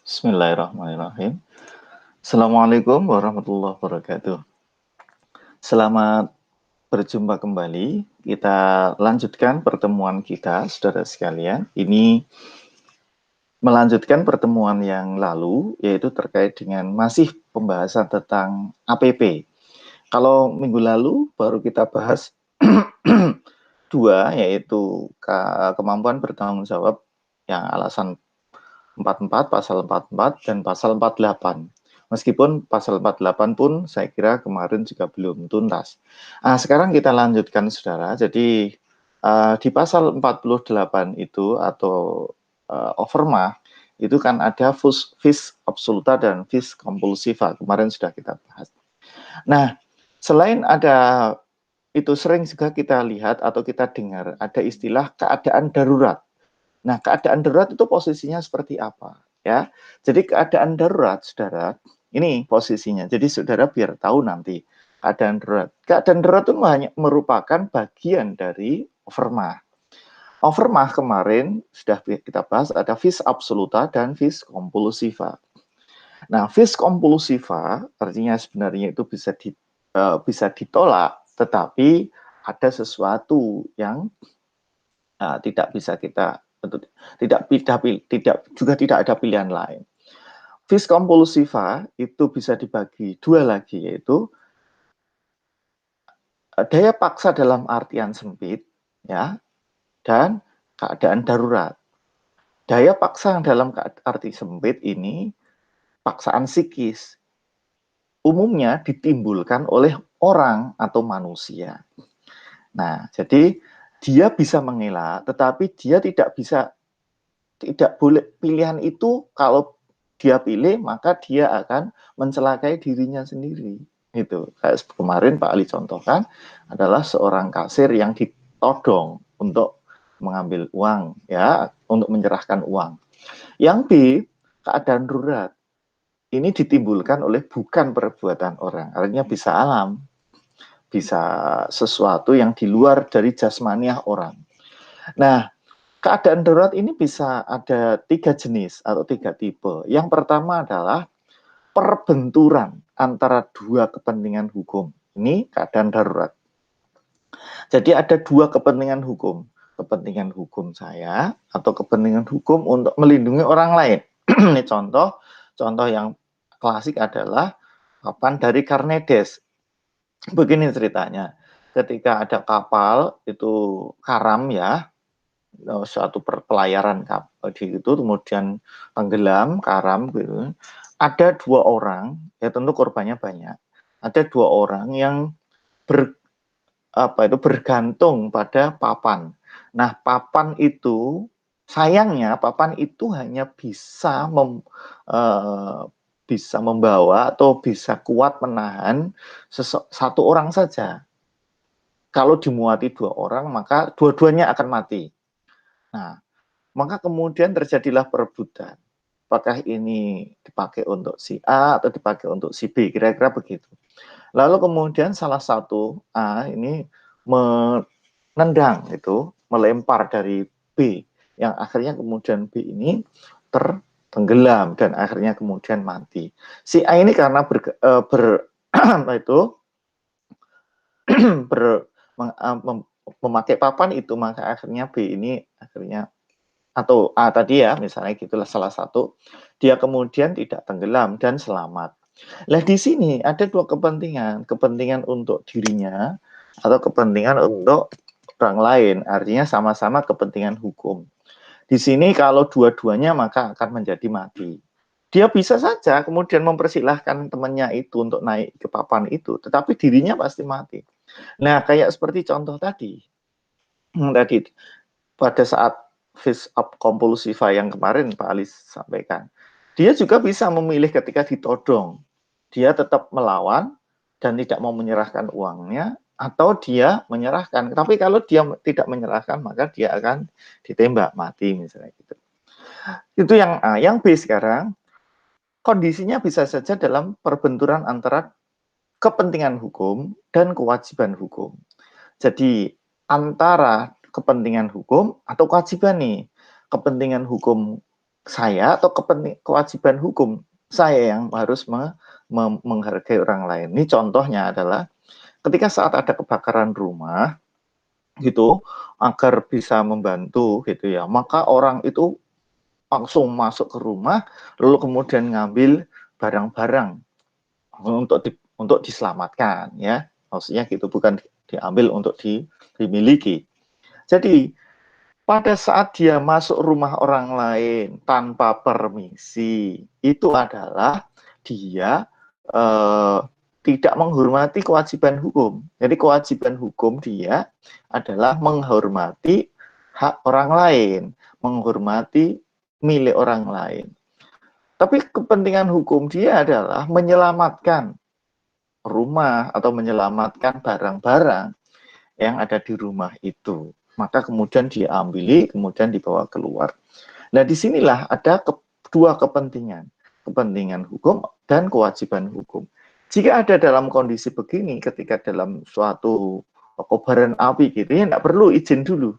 Bismillahirrahmanirrahim. Assalamualaikum warahmatullahi wabarakatuh. Selamat berjumpa kembali. Kita lanjutkan pertemuan kita, saudara sekalian. Ini melanjutkan pertemuan yang lalu, yaitu terkait dengan masih pembahasan tentang APP. Kalau minggu lalu baru kita bahas dua, yaitu kemampuan bertanggung jawab yang alasan 44, pasal 44, dan pasal 48. Meskipun pasal 48 pun saya kira kemarin juga belum tuntas. Nah, sekarang kita lanjutkan, saudara. Jadi, di pasal 48 itu, atau overmah, itu kan ada vis absoluta dan vis compulsiva. Kemarin sudah kita bahas. Nah, selain ada itu, sering juga kita lihat atau kita dengar ada istilah keadaan darurat. Nah, keadaan darurat itu posisinya seperti apa? Ya, jadi keadaan darurat, saudara, ini posisinya. Jadi saudara biar tahu nanti keadaan darurat. Keadaan darurat itu merupakan bagian dari overmah. Overmah kemarin sudah kita bahas ada vis absoluta dan vis compulsiva. Nah, vis compulsiva artinya sebenarnya itu bisa ditolak, tetapi ada sesuatu yang tidak bisa kita tidak ada pilihan lain. Vis compulsiva itu bisa dibagi dua lagi, yaitu daya paksa dalam artian sempit, ya, dan keadaan darurat. Daya paksa dalam arti sempit ini paksaan psikis, umumnya ditimbulkan oleh orang atau manusia. Nah, jadi dia bisa mengelak, tetapi dia tidak boleh pilihan itu. Kalau dia pilih, maka dia akan mencelakai dirinya sendiri. Itu kayak kemarin Pak Ali contohkan adalah seorang kasir yang ditodong untuk mengambil uang, ya, untuk menyerahkan uang. Yang B, keadaan darurat. Ini ditimbulkan oleh bukan perbuatan orang, artinya bisa alam, bisa sesuatu yang di luar dari jasmaniah orang. Nah, keadaan darurat ini bisa ada 3 jenis atau 3 tipe. Yang pertama adalah perbenturan antara dua kepentingan hukum. Ini keadaan darurat. Jadi ada dua kepentingan hukum. Kepentingan hukum saya atau kepentingan hukum untuk melindungi orang lain. Ini contoh yang klasik adalah papan dari Carneades. Begini ceritanya. Ketika ada kapal itu karam, ya, suatu pelayaran itu kemudian tenggelam, karam gitu. Ada dua orang, ya tentu korbannya banyak. Ada dua orang yang bergantung pada papan. Nah, papan itu sayangnya papan itu hanya bisa membawa atau bisa kuat menahan satu orang saja. Kalau dimuati dua orang, maka dua-duanya akan mati. Nah, maka kemudian terjadilah perebutan. Apakah ini dipakai untuk si A atau dipakai untuk si B, kira-kira begitu. Lalu kemudian salah satu A ini menendang, itu melempar dari B, yang akhirnya kemudian B ini tertenggelam dan akhirnya kemudian mati. Si A ini karena memakai papan itu, maka akhirnya B ini akhirnya, atau A tadi, ya, misalnya gitulah salah satu, dia kemudian tidak tenggelam dan selamat. Nah, di sini ada dua kepentingan untuk dirinya atau kepentingan untuk orang lain, artinya sama-sama kepentingan hukum. Di sini kalau dua-duanya maka akan menjadi mati. Dia bisa saja kemudian mempersilahkan temannya itu untuk naik ke papan itu, tetapi dirinya pasti mati. Nah, kayak seperti contoh tadi pada saat vis compulsiva yang kemarin Pak Ali sampaikan, dia juga bisa memilih ketika ditodong, dia tetap melawan dan tidak mau menyerahkan uangnya, atau dia menyerahkan. Tapi kalau dia tidak menyerahkan, maka dia akan ditembak mati, misalnya gitu. Itu yang A. Yang B sekarang, kondisinya bisa saja dalam perbenturan antara kepentingan hukum dan kewajiban hukum. Jadi antara kepentingan hukum atau kewajiban nih. Kepentingan hukum saya atau kewajiban hukum saya yang harus menghargai orang lain. Ini contohnya adalah ketika saat ada kebakaran rumah gitu, agar bisa membantu gitu ya, maka orang itu langsung masuk ke rumah, lalu kemudian ngambil barang-barang untuk diselamatkan ya. Maksudnya gitu, bukan diambil untuk dimiliki. Jadi pada saat dia masuk rumah orang lain tanpa permisi, itu adalah dia eh, tidak menghormati kewajiban hukum. Jadi kewajiban hukum dia adalah menghormati hak orang lain, menghormati milik orang lain. Tapi kepentingan hukum dia adalah menyelamatkan rumah atau menyelamatkan barang-barang yang ada di rumah itu. Maka kemudian diambil, kemudian dibawa keluar. Nah, disinilah ada dua kepentingan. Kepentingan hukum dan kewajiban hukum. Jika ada dalam kondisi begini, ketika dalam suatu kobaran api gitu, ya tidak perlu izin dulu.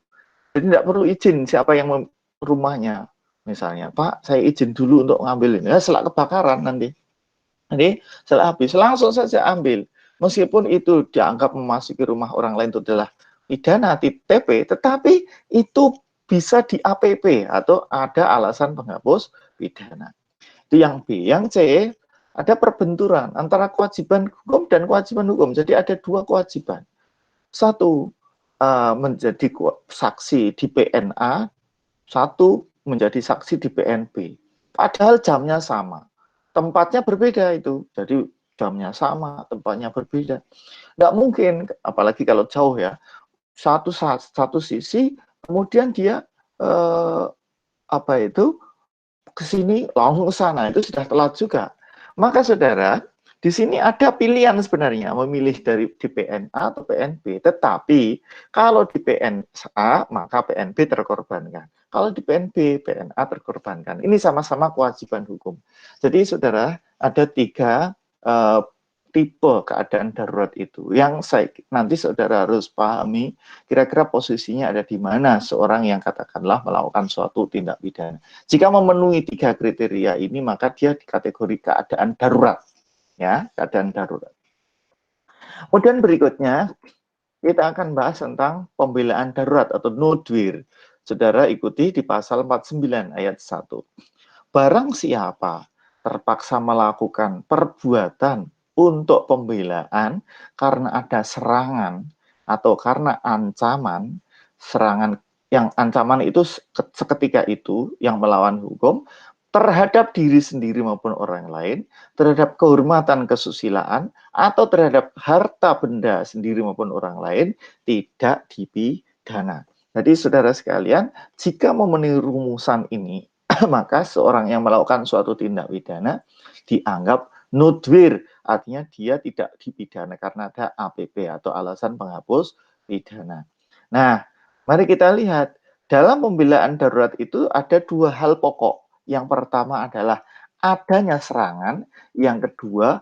Jadi tidak perlu izin siapa yang rumahnya. Misalnya, Pak, saya izin dulu untuk ngambil ini. Ya, setelah kebakaran nanti. Jadi setelah habis langsung saja ambil. Meskipun itu dianggap memasuki rumah orang lain itu adalah pidana TP, tetapi itu bisa di APP atau ada alasan penghapus pidana. Itu yang B. Yang C, ada perbenturan antara kewajiban hukum dan kewajiban hukum. Jadi ada dua kewajiban. Satu, menjadi saksi di PNA, satu menjadi saksi di PNB. Padahal jamnya sama. Tempatnya berbeda itu. Jadi jamnya sama, tempatnya berbeda. Nggak mungkin, apalagi kalau jauh ya. Satu sisi, kemudian dia ke sini langsung ke sana, itu sudah telat juga. Maka saudara, di sini ada pilihan sebenarnya memilih dari di PNA atau PNB, tetapi kalau di PNA maka PNB terkorbankan. Kalau di PNB, PNA terkorbankan. Ini sama-sama kewajiban hukum. Jadi saudara, ada tiga tipe keadaan darurat itu. Yang nanti saudara harus pahami kira-kira posisinya ada di mana seorang yang katakanlah melakukan suatu tindak pidana. Jika memenuhi tiga kriteria ini, maka dia di kategori keadaan darurat. Ya, keadaan darurat. Kemudian berikutnya, kita akan bahas tentang pembelaan darurat atau nudwir. Saudara ikuti di pasal 49 ayat 1. Barang siapa terpaksa melakukan perbuatan untuk pembelaan karena ada serangan atau karena ancaman, serangan yang ancaman itu seketika itu yang melawan hukum terhadap diri sendiri maupun orang lain, terhadap kehormatan kesusilaan, atau terhadap harta benda sendiri maupun orang lain, tidak dipidana. Jadi saudara sekalian, jika memenuhi rumusan ini, maka seorang yang melakukan suatu tindak pidana dianggap nudwir, artinya dia tidak dipidana karena ada APP atau alasan penghapus pidana. Nah, mari kita lihat, dalam pembelaan darurat itu ada dua hal pokok. Yang pertama adalah adanya serangan, yang kedua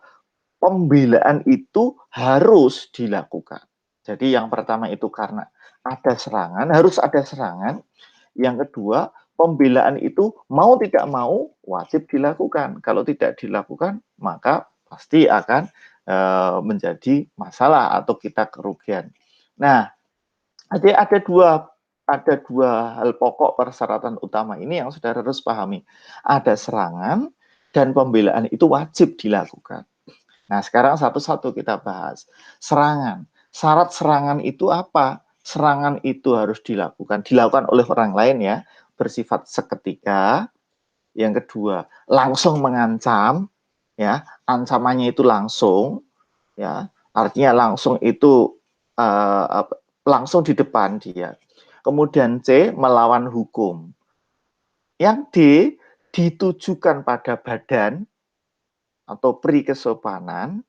pembelaan itu harus dilakukan. Jadi yang pertama itu karena ada serangan, harus ada serangan. Yang kedua, pembelaan itu mau tidak mau wajib dilakukan. Kalau tidak dilakukan, maka pasti akan menjadi masalah atau kita kerugian. Nah, jadi ada dua hal pokok persyaratan utama ini yang saudara harus pahami. Ada serangan dan pembelaan itu wajib dilakukan. Nah, sekarang satu-satu kita bahas. Serangan. Syarat serangan itu apa? Serangan itu harus dilakukan oleh orang lain ya, bersifat seketika. Yang kedua, langsung mengancam, ya, ancamannya itu langsung, ya, artinya langsung itu langsung di depan dia. Kemudian C, melawan hukum. Yang D, ditujukan pada badan atau pri kesopanan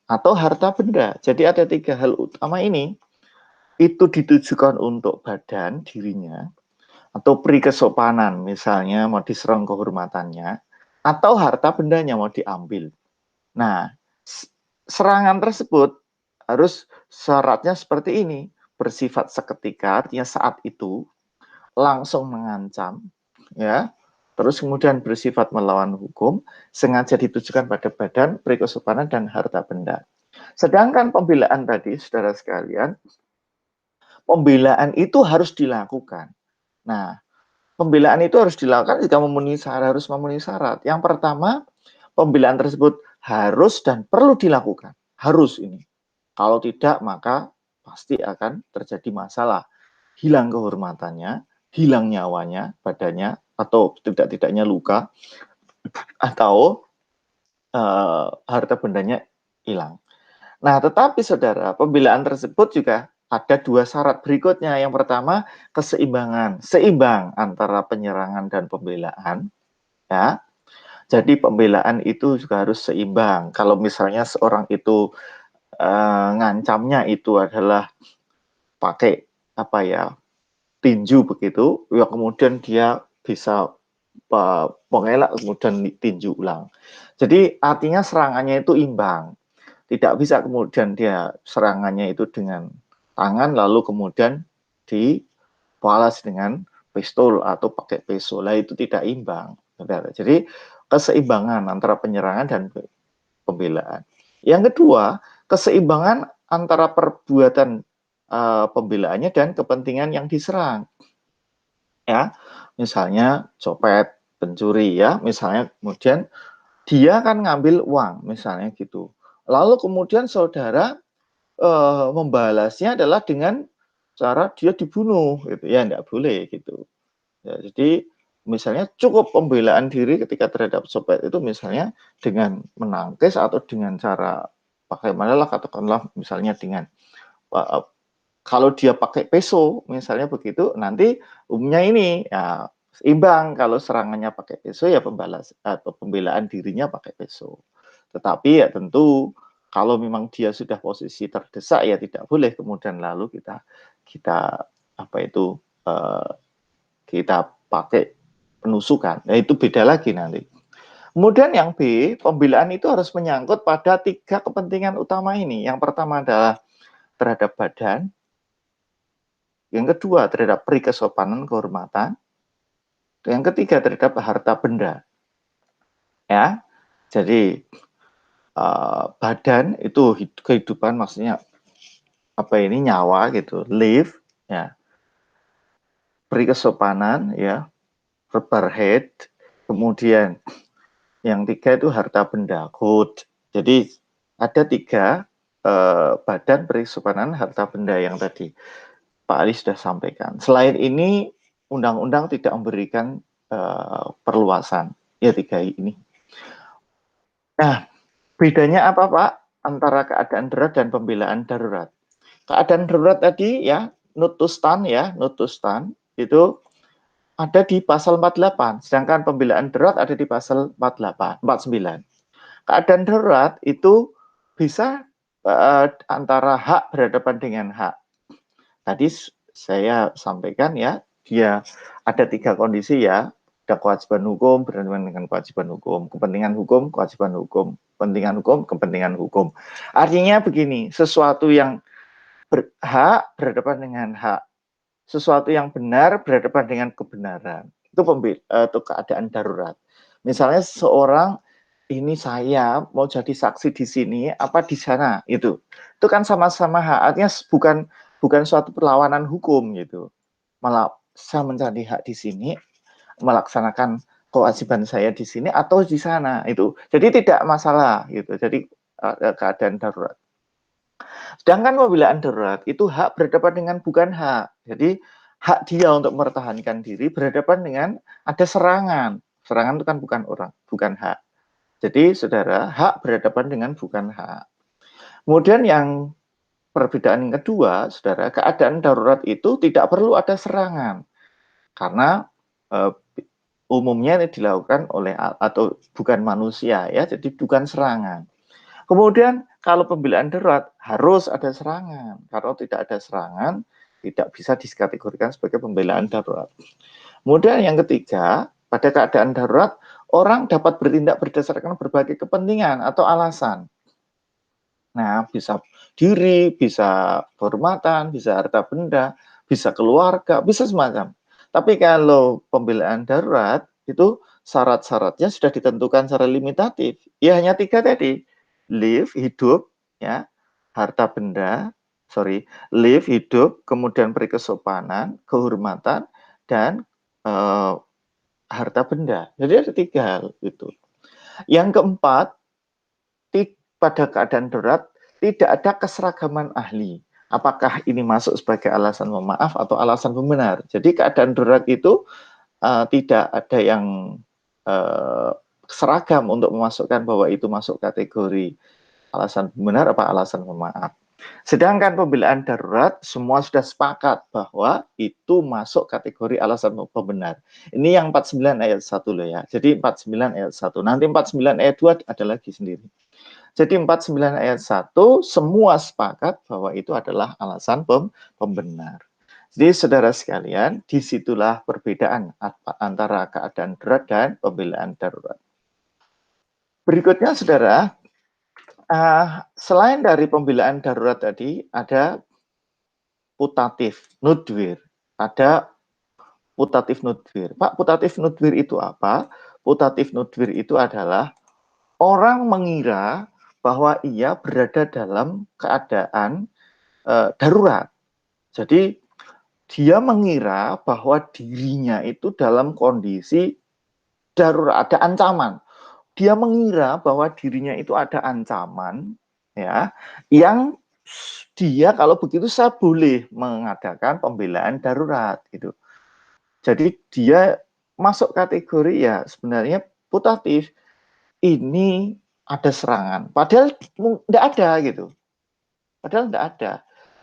atau harta benda. Jadi ada tiga hal utama ini. Itu ditujukan untuk badan dirinya, atau pri kesopanan, misalnya mau diserang kehormatannya, atau harta bendanya mau diambil. Nah, serangan tersebut harus syaratnya seperti ini, bersifat seketika, artinya saat itu, langsung mengancam, ya, terus kemudian bersifat melawan hukum, sengaja ditujukan pada badan, peri kesopanan, dan harta benda. Sedangkan pembelaan tadi, saudara sekalian, pembelaan itu harus dilakukan. Nah, pembelaan itu harus dilakukan jika harus memenuhi syarat. Yang pertama, pembelaan tersebut harus dan perlu dilakukan. Harus ini. Kalau tidak, maka pasti akan terjadi masalah. Hilang kehormatannya, hilang nyawanya, badannya, atau tidak-tidaknya luka, atau harta bendanya hilang. Nah, tetapi saudara, pembelaan tersebut juga ada dua syarat berikutnya. Yang pertama, keseimbangan. Seimbang antara penyerangan dan pembelaan. Ya, jadi pembelaan itu juga harus seimbang. Kalau misalnya seorang itu ngancamnya itu adalah pakai apa ya, tinju begitu, ya kemudian dia bisa mengelak kemudian tinju ulang. Jadi artinya serangannya itu imbang. Tidak bisa kemudian dia serangannya itu dengan tangan lalu kemudian dibalas dengan pistol atau pakai pisau. Lah itu tidak imbang. Jadi keseimbangan antara penyerangan dan pembelaan. Yang kedua, keseimbangan antara perbuatan pembelaannya dan kepentingan yang diserang. Ya, misalnya copet, pencuri ya, misalnya kemudian dia kan ngambil uang, misalnya gitu. Lalu kemudian saudara membalasnya adalah dengan cara dia dibunuh, gitu ya, nggak boleh gitu. Ya, jadi misalnya cukup pembelaan diri ketika terhadap copet itu misalnya dengan menangkis atau dengan cara bagaimana lah, katakanlah misalnya dengan kalau dia pakai peso misalnya begitu, nanti umumnya ini ya imbang. Kalau serangannya pakai peso ya pembalas atau pembelaan dirinya pakai peso. Tetapi ya tentu kalau memang dia sudah posisi terdesak ya tidak boleh kemudian lalu kita kita apa itu kita pakai penusukan. Nah, itu beda lagi nanti. Kemudian yang B, pembelaan itu harus menyangkut pada tiga kepentingan utama ini. Yang pertama adalah terhadap badan, yang kedua terhadap peri kesopanan kehormatan, yang ketiga terhadap harta benda. Ya, jadi badan itu kehidupan, maksudnya apa ini, nyawa gitu, live ya, peri kesopanan ya, rubber head, kemudian yang tiga itu harta benda, good. Jadi ada tiga badan, peri kesopanan, harta benda yang tadi Pak Ali sudah sampaikan. Selain ini, undang-undang tidak memberikan perluasan ya tiga ini. Nah, bedanya apa Pak antara keadaan darurat dan pembelaan darurat? Keadaan darurat tadi ya, nutustan ya, nutustan itu ada di pasal 48, sedangkan pembelaan darurat ada di pasal 48, 49. Keadaan darurat itu bisa antara hak berhadapan dengan hak. Tadi saya sampaikan ya, dia ada tiga kondisi ya, ada kewajiban hukum, berhubungan dengan kewajiban hukum, kepentingan hukum, kewajiban hukum, kepentingan hukum, kepentingan hukum. Artinya begini, sesuatu yang hak berhadapan dengan hak, sesuatu yang benar berhadapan dengan kebenaran. Itu keadaan darurat. Misalnya seorang ini saya mau jadi saksi di sini apa di sana, itu kan sama-sama hak. Artinya bukan suatu perlawanan hukum gitu. Malah saya mencari hak di sini, melaksanakan kewajiban saya di sini atau di sana itu. Jadi tidak masalah gitu. Jadi keadaan darurat. Sedangkan pembelaan darurat itu hak berhadapan dengan bukan hak. Jadi hak dia untuk mempertahankan diri berhadapan dengan ada serangan. Serangan itu kan bukan orang, bukan hak. Jadi saudara, hak berhadapan dengan bukan hak. Kemudian yang perbedaan yang kedua, saudara, keadaan darurat itu tidak perlu ada serangan. Karena umumnya ini dilakukan oleh atau bukan manusia ya, jadi bukan serangan. Kemudian kalau pembelaan darurat harus ada serangan. Kalau tidak ada serangan, tidak bisa dikategorikan sebagai pembelaan darurat. Kemudian yang ketiga, pada keadaan darurat, orang dapat bertindak berdasarkan berbagai kepentingan atau alasan. Nah, bisa diri, bisa kehormatan, bisa harta benda, bisa keluarga, bisa semacam. Tapi kalau pembelaan darurat, itu syarat-syaratnya sudah ditentukan secara limitatif. Ya hanya 3 tadi, live, hidup, ya, harta benda, live, hidup, kemudian berkesopanan, kehormatan, dan harta benda. Jadi ada 3 hal itu. Yang keempat, pada keadaan darurat tidak ada keseragaman ahli. Apakah ini masuk sebagai alasan pemaaf atau alasan pembenar? Jadi keadaan darurat itu tidak ada yang seragam untuk memasukkan bahwa itu masuk kategori alasan benar apa alasan pemaaf. Sedangkan pembelaan darurat semua sudah sepakat bahwa itu masuk kategori alasan pembenar. Ini yang 49 ayat 1 loh ya. Jadi 49 ayat 1. Nanti 49 ayat 2 ada lagi sendiri. Jadi 49 ayat 1 semua sepakat bahwa itu adalah alasan pembenar. Jadi saudara sekalian, disitulah perbedaan antara keadaan darurat dan pembelaan darurat. Berikutnya saudara, selain dari pembelaan darurat tadi, ada putatif nudwir. Ada putatif nudwir. Pak, putatif nudwir itu apa? Putatif nudwir itu adalah orang mengira bahwa ia berada dalam keadaan darurat. Jadi dia mengira bahwa dirinya itu dalam kondisi darurat, ada ancaman. Dia mengira bahwa dirinya itu ada ancaman, ya, yang dia kalau begitu saya boleh mengadakan pembelaan darurat gitu. Jadi dia masuk kategori ya sebenarnya putatif. Ini ada serangan, padahal tidak ada gitu. Padahal tidak ada.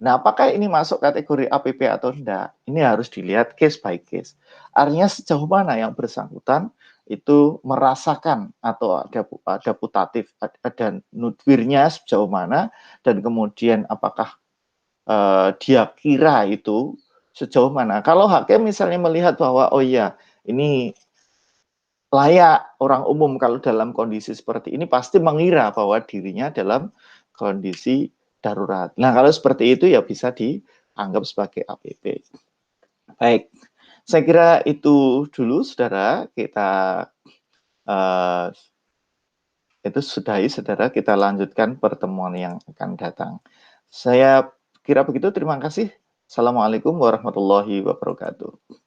Nah, apakah ini masuk kategori APP atau tidak? Ini harus dilihat case by case. Artinya sejauh mana yang bersangkutan itu merasakan atau ada putatif, ada nudwirnya sejauh mana, dan kemudian apakah dia kira itu sejauh mana. Kalau hakim misalnya melihat bahwa, oh iya, ini layak orang umum kalau dalam kondisi seperti ini pasti mengira bahwa dirinya dalam kondisi darurat. Nah, kalau seperti itu ya bisa dianggap sebagai APP. Baik, saya kira itu dulu saudara, kita itu sudahi saudara, kita lanjutkan pertemuan yang akan datang. Saya kira begitu, terima kasih. Assalamualaikum warahmatullahi wabarakatuh.